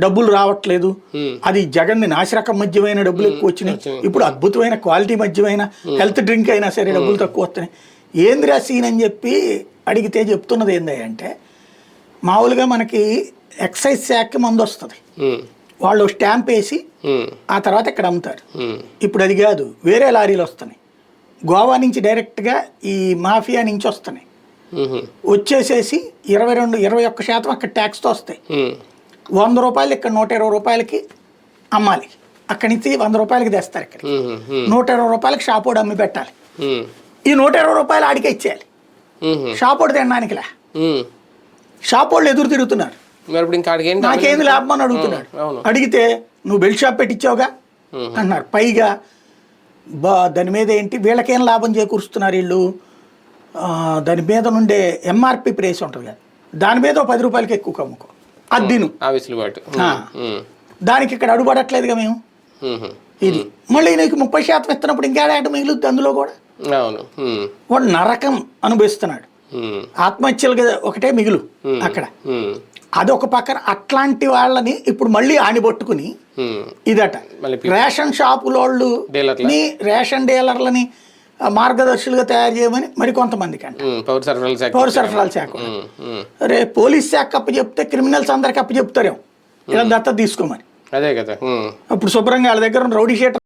డబ్బులు రావట్లేదు, అది జగన్ నాసిరకం మద్యమైన డబ్బులు ఎక్కువ వచ్చినాయి, ఇప్పుడు అద్భుతమైన క్వాలిటీ మద్యమైన హెల్త్ డ్రింక్ అయినా సరే డబ్బులు తక్కువ వస్తున్నాయి, ఏందిరా సీన్ అని చెప్పి అడిగితే చెప్తున్నది ఏంటంటే, మామూలుగా మనకి ఎక్సైజ్ శాఖకి మందు వస్తుంది, వాళ్ళు స్టాంప్ వేసి ఆ తర్వాత ఇక్కడ అమ్ముతారు. ఇప్పుడు అది కాదు, వేరే లారీలు వస్తున్నాయి, గోవా నుంచి డైరెక్ట్గా ఈ మాఫియా నుంచి వస్తున్నాయి, వచ్చేసేసి 21% అక్కడ ట్యాక్స్తో వస్తాయి. 100 రూపాయలు ఇక్కడ 120 రూపాయలకి అమ్మాలి, అక్కడి నుంచి 100 రూపాయలకి తెస్తారు, ఇక్కడ 120 రూపాయలకి షాపోడు అమ్మి పెట్టాలి, ఈ 120 రూపాయలు ఆడికే ఇచ్చేయాలి, షాపోడు తినడానికిలా. షాపోళ్ళు ఎదురు తిరుగుతున్నారు, నాకేంది లాభం అని అడుగుతున్నాడు. అడిగితే నువ్వు బెల్ట్ షాప్ పెట్టించావుగా అన్నారు. పైగా దాని మీద ఏంటి వీళ్ళకేం లాభం చేకూరుస్తున్నారు వీళ్ళు, దాని మీద నుండే ఎంఆర్పి ప్రైస్ ఉంటుంది కదా, దాని మీద 10 రూపాయలకి ఎక్కువ కమ్ముకో, అద్దిను దానికి ఇక్కడ అడుగుపడట్లేదుగా మేము. ఇది మళ్ళీ నీకు 30% ఇస్తున్నప్పుడు ఇంకేడా మిగులుద్ది అందులో కూడా. వాడు నరకం అనుభవిస్తున్నాడు, ఆత్మహత్యలుగా ఒకటే మిగులు అక్కడ. అదొక పక్కన అట్లాంటి వాళ్ళని ఇప్పుడు మళ్ళీ ఆనిపట్టుకుని ఇదట రేషన్ షాపులోళ్ళు రేషన్ డీలర్లని మార్గదర్శులుగా తయారు చేయమని మరి కొంతమందికి అంట పౌర సరఫరాల శాఖ. రే పోలీస్ శాఖ అప్పు చెప్తే క్రిమినల్స్ అందరికి అప్పు చెప్తారేమో ఇలా దత్తత తీసుకోమని. అదే కదా, అప్పుడు శుభ్రంగా వాళ్ళ దగ్గర రౌడీ షీటర్